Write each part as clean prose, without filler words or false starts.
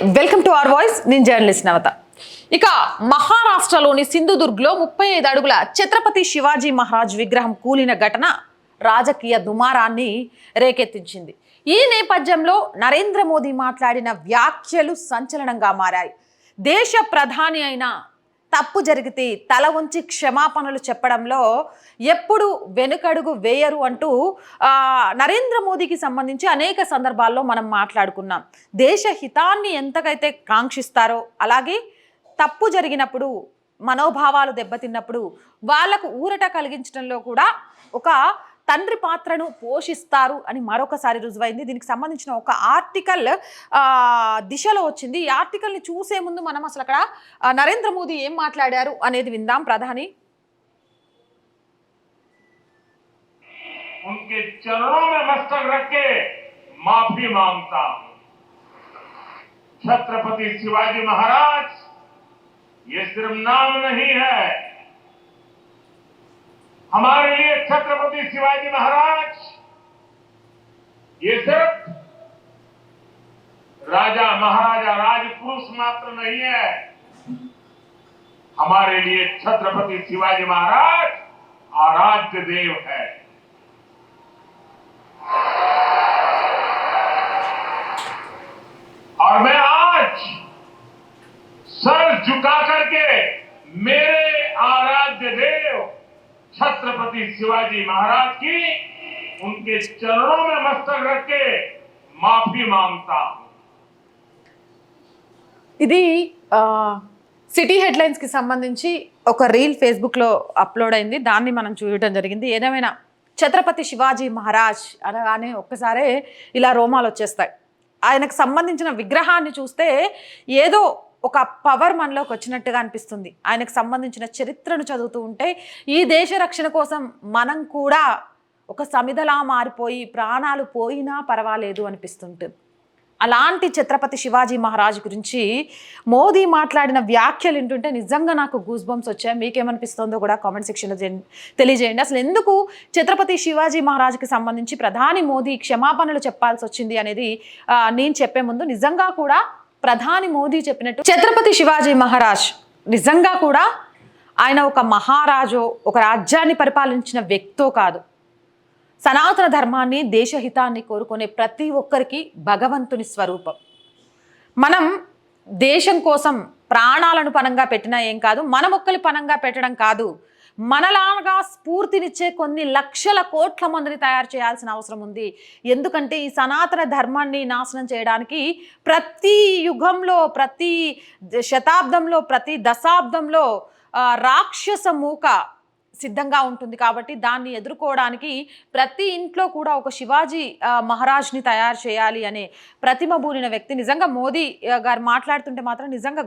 Welcome to our voice. నేను journalist నవత. ఇక మహారాష్ట్రలోని సింధుదుర్గ్లో 35 అడుగుల ఛత్రపతి శివాజీ మహారాజ్ విగ్రహం కూలిన ఘటన రాజకీయ దుమారాన్ని రేకెత్తించింది. ఈ నేపథ్యంలో నరేంద్ర మోదీ మాట్లాడిన వ్యాఖ్యలు సంచలనంగా మారాయి. దేశ ప్రధాని అయిన తప్పు జరిగితే తల వంచి క్షమాపణలు చెప్పడంలో ఎప్పుడు వెనుకడుగు వేయరు అంటూ నరేంద్ర మోదీకి సంబంధించి అనేక సందర్భాల్లో మనం మాట్లాడుకున్నాం. దేశ హితాన్ని ఎంతకైతే కాంక్షిస్తారో అలాగే తప్పు జరిగినప్పుడు మనోభావాలు దెబ్బతిన్నప్పుడు వాళ్లకు ఊరట కలిగించడంలో కూడా ఒక తండ్రి పాత్రను పోషిస్తారు అని మరొకసారి రుజువైంది. దీనికి సంబంధించిన ఒక ఆర్టికల్ దిశలో వచ్చింది. ఈ ఆర్టికల్ని చూసే ముందు మనం అసలు అక్కడ నరేంద్ర మోదీ ఏం మాట్లాడారు అనేది విందాం. ప్రధాని उनके चरणों में मस्तक रख के माफी मांगता हूं। छत्रपति शिवाजी महाराज ये सिर्फ नाम नहीं है, हमारे लिए छत्रपति शिवाजी महाराज ये सिर्फ राजा महाराजा राजपुरुष मात्र नहीं है, हमारे लिए छत्रपति शिवाजी महाराज आराध्य देव है। और मैं आज सर झुका करके मेरे आराध्य देव छत्रपति शिवाजी महाराज की उनके चरणों में मस्तक रख के माफी मांगता हूं। ఇది సిటీ హెడ్లైన్స్ కి సంబంధించి ఒక రీల్ ఫేస్బుక్ లో అప్లోడ్ అయింది. దాన్ని మనం చూడటం జరిగింది. ఏదేమైనా ఛత్రపతి శివాజీ మహారాజ్ అనగానే ఒక్కసారే ఇలా రోమాలు వచ్చేస్తాయి. ఆయనకు సంబంధించిన విగ్రహాన్ని చూస్తే ఏదో ఒక పవర్ మనలోకి వచ్చినట్టుగా అనిపిస్తుంది. ఆయనకు సంబంధించిన చరిత్రను చదువుతూ ఉంటే ఈ దేశ రక్షణ కోసం మనం కూడా ఒక సమిధలా మారిపోయి ప్రాణాలు పోయినా పర్వాలేదు అనిపిస్తుంటుంది. అలాంటి ఛత్రపతి శివాజీ మహారాజ్ గురించి మోదీ మాట్లాడిన వ్యాఖ్యలు వింటుంటే నిజంగా నాకు గూస్ బంప్స్ వచ్చాయి. మీకేమనిపిస్తుందో కూడా కామెంట్ సెక్షన్లో తెలియజేయండి. అసలు ఎందుకు ఛత్రపతి శివాజీ మహారాజ్కి సంబంధించి ప్రధాని మోదీ క్షమాపణలు చెప్పాల్సి వచ్చింది అనేది నేను చెప్పే ముందు నిజంగా కూడా ప్రధాని మోదీ చెప్పినట్టు ఛత్రపతి శివాజీ మహారాజ్ నిజంగా కూడా ఆయన ఒక మహారాజో ఒక రాజ్యాన్ని పరిపాలించిన వ్యక్తో కాదు, సనాతన ధర్మాన్ని దేశహితాన్ని కోరుకునే ప్రతి ఒక్కరికి భగవంతుని స్వరూపం. మనం దేశం కోసం ప్రాణాలను పణంగా పెట్టినా ఏం కాదు, మన మొక్కలు పణంగా పెట్టడం కాదు, మనలాగా స్ఫూర్తినిచ్చే కొన్ని లక్షల కోట్ల మందిని తయారు చేయాల్సిన అవసరం ఉంది. ఎందుకంటే ఈ సనాతన ధర్మాన్ని నాశనం చేయడానికి ప్రతి యుగంలో ప్రతి శతాబ్దంలో ప్రతి దశాబ్దంలో రాక్షస మూక సిద్ధంగా ఉంటుంది. కాబట్టి దాన్ని ఎదుర్కోవడానికి ప్రతి ఇంట్లో కూడా ఒక శివాజీ మహారాజ్ని తయారు చేయాలి అనే ప్రతిమ బూనిన వ్యక్తి. నిజంగా మోదీ గారు మాట్లాడుతుంటే మాత్రం నిజంగా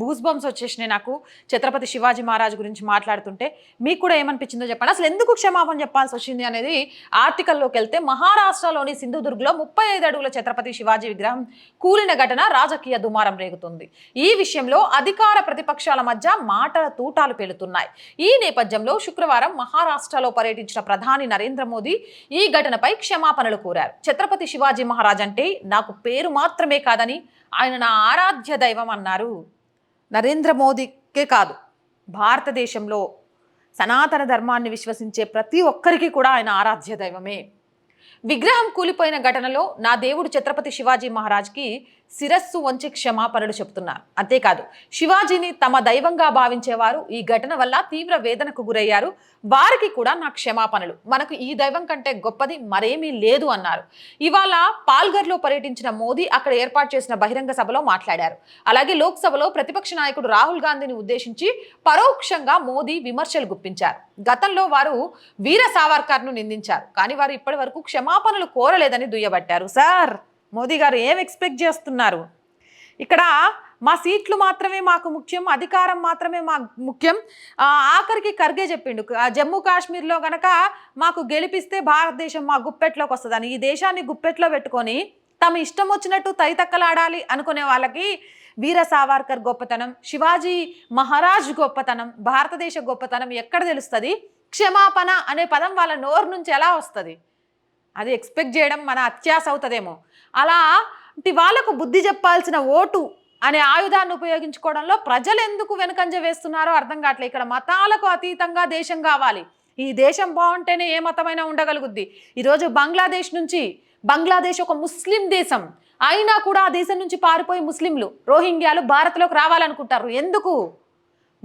బూస్ బంప్స్ వచ్చేసినాయి నాకు ఛత్రపతి శివాజీ మహారాజ్ గురించి మాట్లాడుతుంటే. మీకు కూడా ఏమనిపించిందో చెప్పండి. అసలు ఎందుకు క్షమాపణ చెప్పాల్సి వచ్చింది అనేది ఆర్టికల్లోకి వెళ్తే మహారాష్ట్రలోని సింధుదుర్గ్లో 35 అడుగుల ఛత్రపతి శివాజీ విగ్రహం కూలిన ఘటన రాజకీయ దుమారం రేగుతుంది. ఈ విషయంలో అధికార ప్రతిపక్షాల మధ్య మాటల తూటాలు పేలుతున్నాయి. ఈ నేపథ్యంలో శుక్రవారం మహారాష్ట్రలో పర్యటించిన ప్రధాని నరేంద్ర మోదీ ఈ ఘటనపై క్షమాపణలు కోరారు. ఛత్రపతి శివాజీ మహారాజ్ అంటే నాకు పేరు మాత్రమే కాదని ఆయన నా ఆరాధ్య దైవం అన్నారు. నరేంద్ర మోదీకే కాదు, భారతదేశంలో సనాతన ధర్మాన్ని విశ్వసించే ప్రతి ఒక్కరికి కూడా ఆయన ఆరాధ్య దైవమే. విగ్రహం కూలిపోయిన ఘటనలో నా దేవుడు ఛత్రపతి శివాజీ మహారాజ్కి శిరస్సు వంచి క్షమాపణలు చెబుతున్నారు. అంతేకాదు శివాజీని తమ దైవంగా భావించేవారు ఈ ఘటన వల్ల తీవ్ర వేదనకు గురయ్యారు. వారికి కూడా నా క్షమాపణలు. మనకు ఈ దైవం కంటే గొప్పది మరేమీ లేదు అన్నారు. ఇవాళ పాల్ఘర్లో పర్యటించిన మోదీ అక్కడ ఏర్పాటు చేసిన బహిరంగ సభలో మాట్లాడారు. అలాగే లోక్సభలో ప్రతిపక్ష నాయకుడు రాహుల్ గాంధీని ఉద్దేశించి పరోక్షంగా మోదీ విమర్శలు గుప్పించారు. గతంలో వారు వీర సావర్కర్ను నిందించారు, కానీ వారు ఇప్పటి వరకు క్షమాపణలు కోరలేదని దుయ్యబట్టారు. సార్ మోదీ గారు ఏం ఎక్స్పెక్ట్ చేస్తున్నారు? ఇక్కడ మా సీట్లు మాత్రమే మాకు ముఖ్యం, అధికారం మాత్రమే మాకు ముఖ్యం. ఆఖరికి ఖర్గే చెప్పిండు జమ్మూ కాశ్మీర్లో గనక మాకు గెలిపిస్తే భారతదేశం మా గుప్పెట్లోకి వస్తుందని. ఈ దేశాన్ని గుప్పెట్లో పెట్టుకొని తమ ఇష్టం వచ్చినట్టు తైతక్కలాడాలి అనుకునే వాళ్ళకి వీర సావర్కర్ గొప్పతనం, శివాజీ మహారాజ్ గొప్పతనం, భారతదేశ గొప్పతనం ఎక్కడ తెలుస్తుంది? క్షమాపణ అనే పదం వాళ్ళ నోరు నుంచి ఎలా వస్తుంది? అది ఎక్స్పెక్ట్ చేయడం మన అత్యాశ అవుతుందేమో. అలా వాళ్ళకు బుద్ధి చెప్పాల్సిన ఓటు అనే ఆయుధాన్ని ఉపయోగించుకోవడంలో ప్రజలు ఎందుకు వెనుకంజ వేస్తున్నారో అర్థం కావట్లేదు. ఇక్కడ మతాలకు అతీతంగా దేశం కావాలి. ఈ దేశం బాగుంటేనే ఏ మతమైనా ఉండగలుగుద్ది. ఈరోజు బంగ్లాదేశ్ ఒక ముస్లిం దేశం అయినా కూడా ఆ దేశం నుంచి పారిపోయి ముస్లింలు రోహింగ్యాలు భారత్లోకి రావాలనుకుంటారు. ఎందుకు?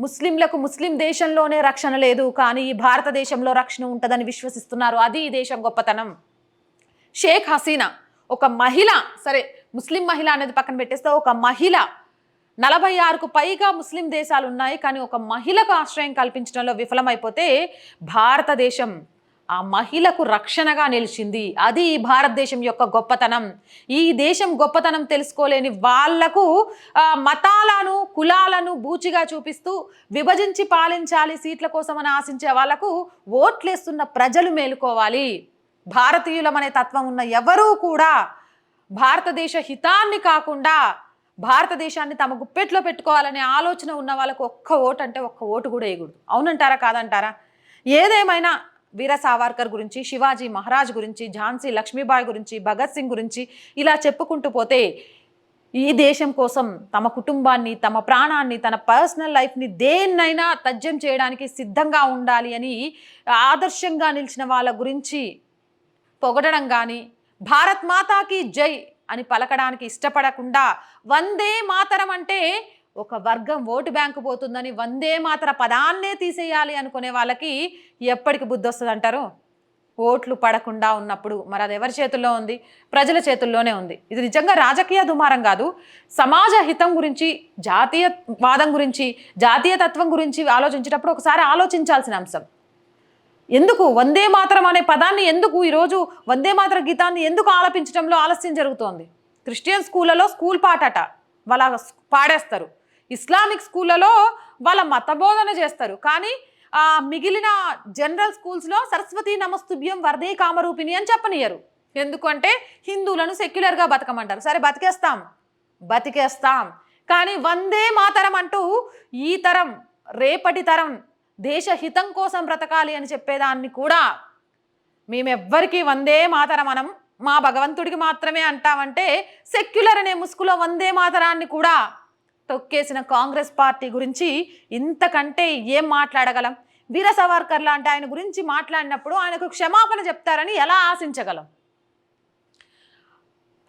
ముస్లింలకు ముస్లిం దేశంలోనే రక్షణ లేదు, కానీ ఈ భారతదేశంలో రక్షణ ఉంటుందని విశ్వసిస్తున్నారు. అది ఈ దేశం గొప్పతనం. షేక్ హసీనా ఒక మహిళ, సరే ముస్లిం మహిళ అనేది పక్కన పెట్టేస్తే ఒక మహిళ, 46కు పైగా ముస్లిం దేశాలు ఉన్నాయి, కానీ ఒక మహిళకు ఆశ్రయం కల్పించడంలో విఫలమైపోతే భారతదేశం ఆ మహిళకు రక్షణగా నిలిచింది. అది ఈ భారతదేశం యొక్క గొప్పతనం. ఈ దేశం గొప్పతనం తెలుసుకోలేని వాళ్లకు మతాలను కులాలను బూచిగా చూపిస్తూ విభజించి పాలించాలి సీట్ల కోసం అని ఆశించే వాళ్లకు ఓట్లేస్తున్న ప్రజలు మేలుకోవాలి. భారతీయులమనే తత్వం ఉన్న ఎవరూ కూడా భారతదేశ హితాన్ని కాకుండా భారతదేశాన్ని తమ గుప్పెట్లో పెట్టుకోవాలనే ఆలోచన ఉన్న వాళ్ళకు ఒక్క ఓటు అంటే ఒక్క ఓటు కూడా వేయకూడదు. అవునంటారా కాదంటారా? ఏదేమైనా వీర సావర్కర్ గురించి, శివాజీ మహారాజ్ గురించి, ఝాన్సీ లక్ష్మీబాయి గురించి, భగత్ సింగ్ గురించి ఇలా చెప్పుకుంటూ పోతే ఈ దేశం కోసం తమ కుటుంబాన్ని, తమ ప్రాణాన్ని, తన పర్సనల్ లైఫ్ని దేన్నైనా త్యాజ్యం చేయడానికి సిద్ధంగా ఉండాలి అని ఆదర్శంగా నిలిచిన వాళ్ళ గురించి పొగడడం కానీ, భారత్ మాతాకి జై అని పలకడానికి ఇష్టపడకుండా వందే మాతరం అంటే ఒక వర్గం ఓటు బ్యాంకు పోతుందని వందే మాతర పదాన్నే తీసేయాలి అనుకునే వాళ్ళకి ఎప్పటికి బుద్ధి వస్తుంది అంటారు? ఓట్లు పడకుండా ఉన్నప్పుడు మరి అది ఎవరి చేతుల్లో ఉంది? ప్రజల చేతుల్లోనే ఉంది. ఇది నిజంగా రాజకీయ దుమారం కాదు. సమాజ హితం గురించి, జాతీయవాదం గురించి, జాతీయతత్వం గురించి ఆలోచించేటప్పుడు ఒకసారి ఆలోచించాల్సిన అంశం. ఎందుకు వందే మాతరం అనే పదాన్ని, ఎందుకు ఈరోజు వందే మాతర గీతాన్ని ఎందుకు ఆలపించడంలో ఆలస్యం జరుగుతోంది? క్రిస్టియన్ స్కూళ్ళలో స్కూల్ పాటట వాళ్ళ పాడేస్తారు, ఇస్లామిక్ స్కూళ్ళలో వాళ్ళ మతబోధన చేస్తారు, కానీ మిగిలిన జనరల్ స్కూల్స్లో సరస్వతి నమస్తుభ్యం వరదే కామరూపిణి అని చెప్పనియరు. ఎందుకంటే హిందువులను సెక్యులర్గా బతకమంటారు. సరే బతికేస్తాం, కానీ వందే మాతరం అంటూ ఈ తరం, రేపటి తరం దేశ హితం కోసం బ్రతకాలి అని చెప్పేదాన్ని కూడా మేమెవ్వరికి వందే మాతరం మనం, మా భగవంతుడికి మాత్రమే అంటామంటే సెక్యులర్ అనే ముసుగులో వందే మాతరాన్ని కూడా తొక్కేసిన కాంగ్రెస్ పార్టీ గురించి ఇంతకంటే ఏం మాట్లాడగలం? వీర సావర్కర్ లాంటి ఆయన గురించి మాట్లాడినప్పుడు ఆయనకు క్షమాపణ చెప్తారని ఎలా ఆశించగలం?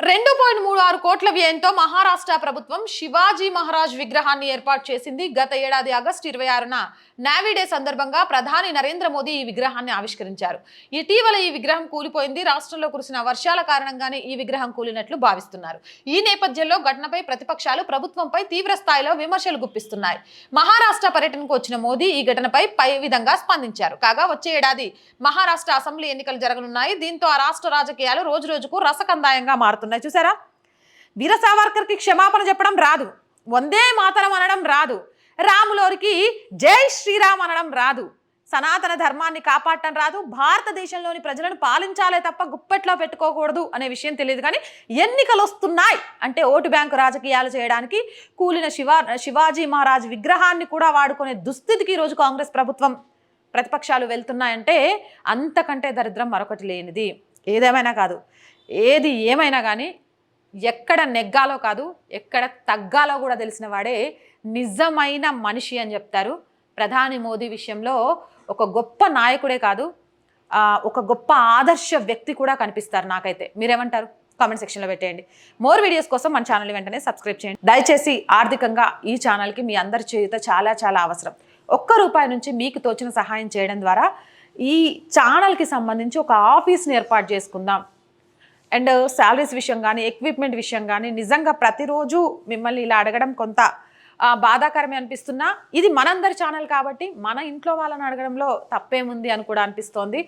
2.36 కోట్ల వ్యయంతో మహారాష్ట్ర ప్రభుత్వం శివాజీ మహారాజ్ విగ్రహాన్ని ఏర్పాటు చేసింది. గత ఏడాది ఆగస్టు 26న నేవీ డే సందర్భంగా ప్రధాని నరేంద్ర మోదీ ఈ విగ్రహాన్ని ఆవిష్కరించారు. ఇటీవల ఈ విగ్రహం కూలిపోయింది. రాష్ట్రంలో కురిసిన వర్షాల కారణంగానే ఈ విగ్రహం కూలినట్లు భావిస్తున్నారు. ఈ నేపథ్యంలో ఘటనపై ప్రతిపక్షాలు ప్రభుత్వంపై తీవ్ర స్థాయిలో విమర్శలు గుప్పిస్తున్నాయి. మహారాష్ట్ర పర్యటనకు వచ్చిన మోదీ ఈ ఘటనపై పై విధంగా స్పందించారు. కాగా వచ్చే ఏడాది మహారాష్ట్ర అసెంబ్లీ ఎన్నికలు జరగనున్నాయి. దీంతో ఆ రాష్ట్ర రాజకీయాలు రోజు రోజుకు రసకందాయంగా మారుతున్నాయి. చూసారా, వీర సావర్కర్కి క్షమాపణ చెప్పడం రాదు, వందే మాతరం అనడం రాదు, రాములోరికి జై శ్రీరామ్ అనడం రాదు, సనాతన ధర్మాన్ని కాపాడటం రాదు, భారతదేశంలోని ప్రజలను పాలించాలే తప్ప గుప్పెట్లో పెట్టుకోకూడదు అనే విషయం తెలియదు. కానీ ఎన్నికలు వస్తున్నాయి అంటే ఓటు బ్యాంకు రాజకీయాలు చేయడానికి కూలిన శివాజీ మహారాజ్ విగ్రహాన్ని కూడా వాడుకునే దుస్థితికి ఈరోజు కాంగ్రెస్ ప్రభుత్వం, ప్రతిపక్షాలు వెళ్తున్నాయంటే అంతకంటే దరిద్రం మరొకటి లేనిది. ఏది ఏమైనా కానీ ఎక్కడ నెగ్గాలో కాదు, ఎక్కడ తగ్గాలో కూడా తెలిసిన వాడే నిజమైన మనిషి అని చెప్తారు. ప్రధాని మోదీ విషయంలో ఒక గొప్ప నాయకుడే కాదు, ఒక గొప్ప ఆదర్శ వ్యక్తి కూడా కనిపిస్తారు నాకైతే. మీరేమంటారు? కామెంట్ సెక్షన్లో పెట్టేయండి. మోర్ వీడియోస్ కోసం మన ఛానల్ వెంటనే సబ్స్క్రైబ్ చేయండి. దయచేసి ఆర్థికంగా ఈ ఛానల్కి మీ అందరి చేయుత చాలా చాలా అవసరం. ₹1 నుంచి మీకు తోచిన సహాయం చేయడం ద్వారా ఈ ఛానల్కి సంబంధించి ఒక ఆఫీస్ని ఏర్పాటు చేసుకుందాం. అండ్ శాలరీస్ విషయం కానీ, ఎక్విప్మెంట్ విషయం కానీ, నిజంగా ప్రతిరోజు మిమ్మల్ని ఇలా అడగడం కొంత బాధాకరమే అనిపిస్తున్నా, ఇది మనందరి ఛానల్ కాబట్టి మన ఇంట్లో వాళ్ళని అడగడంలో తప్పేముంది అని కూడా అనిపిస్తోంది.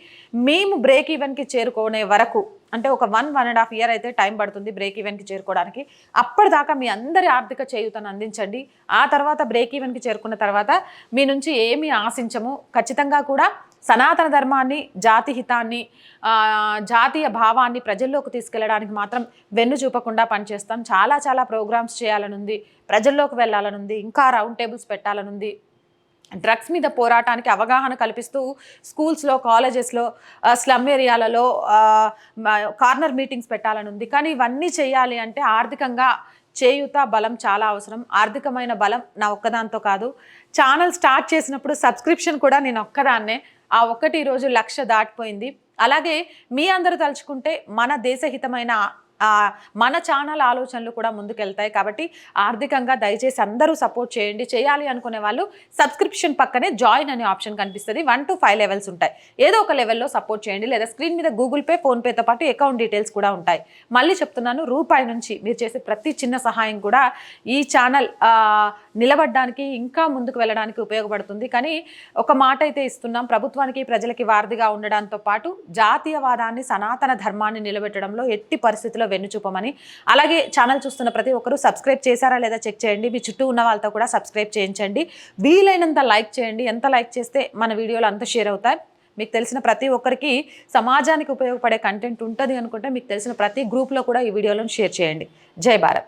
మేము బ్రేక్ ఈవెన్కి చేరుకునే వరకు, అంటే ఒక 1.5 ఇయర్ అయితే టైం పడుతుంది బ్రేక్ ఈవెన్కి చేరుకోవడానికి. అప్పటిదాకా మీ అందరి ఆర్థిక చేయూతను అందించండి. ఆ తర్వాత బ్రేక్ ఈవెన్కి చేరుకున్న తర్వాత మీ నుంచి ఏమీ ఆశించము. ఖచ్చితంగా కూడా సనాతన ధర్మాన్ని, జాతి హితాన్ని, జాతీయ భావాన్ని ప్రజల్లోకి తీసుకెళ్లడానికి మాత్రం వెన్ను చూపకుండా పనిచేస్తాం. చాలా ప్రోగ్రామ్స్ చేయాలనుంది, ప్రజల్లోకి వెళ్ళాలనుంది, ఇంకా రౌండ్ టేబుల్స్ పెట్టాలనుంది. డ్రగ్స్ మీద పోరాటానికి అవగాహన కల్పిస్తూ స్కూల్స్లో, కాలేజెస్లో, స్లమ్ ఏరియాలలో కార్నర్ మీటింగ్స్ పెట్టాలనుంది. కానీ ఇవన్నీ చేయాలి అంటే ఆర్థికంగా చేయూత బలం చాలా అవసరం. ఆర్థికమైన బలం నా ఒక్కదాంతో కాదు. ఛానల్ స్టార్ట్ చేసినప్పుడు సబ్స్క్రిప్షన్ కూడా నేను ఒక్కదాన్నే. ఆ ఒక్కటి ఈరోజు 1,00,000 దాటిపోయింది. అలాగే మీ అందరూ తలుచుకుంటే మన దేశహితమైన మన ఛానల్ ఆలోచనలు కూడా ముందుకెళ్తాయి. కాబట్టి ఆర్థికంగా దయచేసి అందరూ సపోర్ట్ చేయండి. చేయాలి అనుకునే వాళ్ళు సబ్స్క్రిప్షన్ పక్కనే జాయిన్ అనే ఆప్షన్ కనిపిస్తుంది. 1 to 5 లెవెల్స్ ఉంటాయి. ఏదో ఒక లెవెల్లో సపోర్ట్ చేయండి. లేదా స్క్రీన్ మీద గూగుల్ పే, ఫోన్పేతో పాటు అకౌంట్ డీటెయిల్స్ కూడా ఉంటాయి. మళ్ళీ చెప్తున్నాను, రూపాయి నుంచి మీరు చేసే ప్రతి చిన్న సహాయం కూడా ఈ ఛానల్ నిలబడడానికి, ఇంకా ముందుకు వెళ్ళడానికి ఉపయోగపడుతుంది. కానీ ఒక మాట అయితే ఇస్తున్నాం, ప్రభుత్వానికి ప్రజలకి వారధిగా ఉండడంతో పాటు జాతీయవాదాన్ని, సనాతన ధర్మాన్ని నిలబెట్టడంలో ఎట్టి పరిస్థితుల్లో వెన్నుచూపమని. అలాగే ఛానల్ చూస్తున్న ప్రతి ఒక్కరూ సబ్స్క్రైబ్ చేశారా లేదా చెక్ చేయండి. మీ చుట్టూ ఉన్న వాళ్ళతో కూడా సబ్స్క్రైబ్ చేయించండి. వీలైనంత లైక్ చేయండి. ఎంత లైక్ చేస్తే మన వీడియోలు అంత షేర్ అవుతాయి. మీకు తెలిసిన ప్రతి ఒక్కరికి సమాజానికి ఉపయోగపడే కంటెంట్ ఉంటుంది అనుకుంటే మీకు తెలిసిన ప్రతి గ్రూప్లో కూడా ఈ వీడియోలను షేర్ చేయండి. జై భారత్.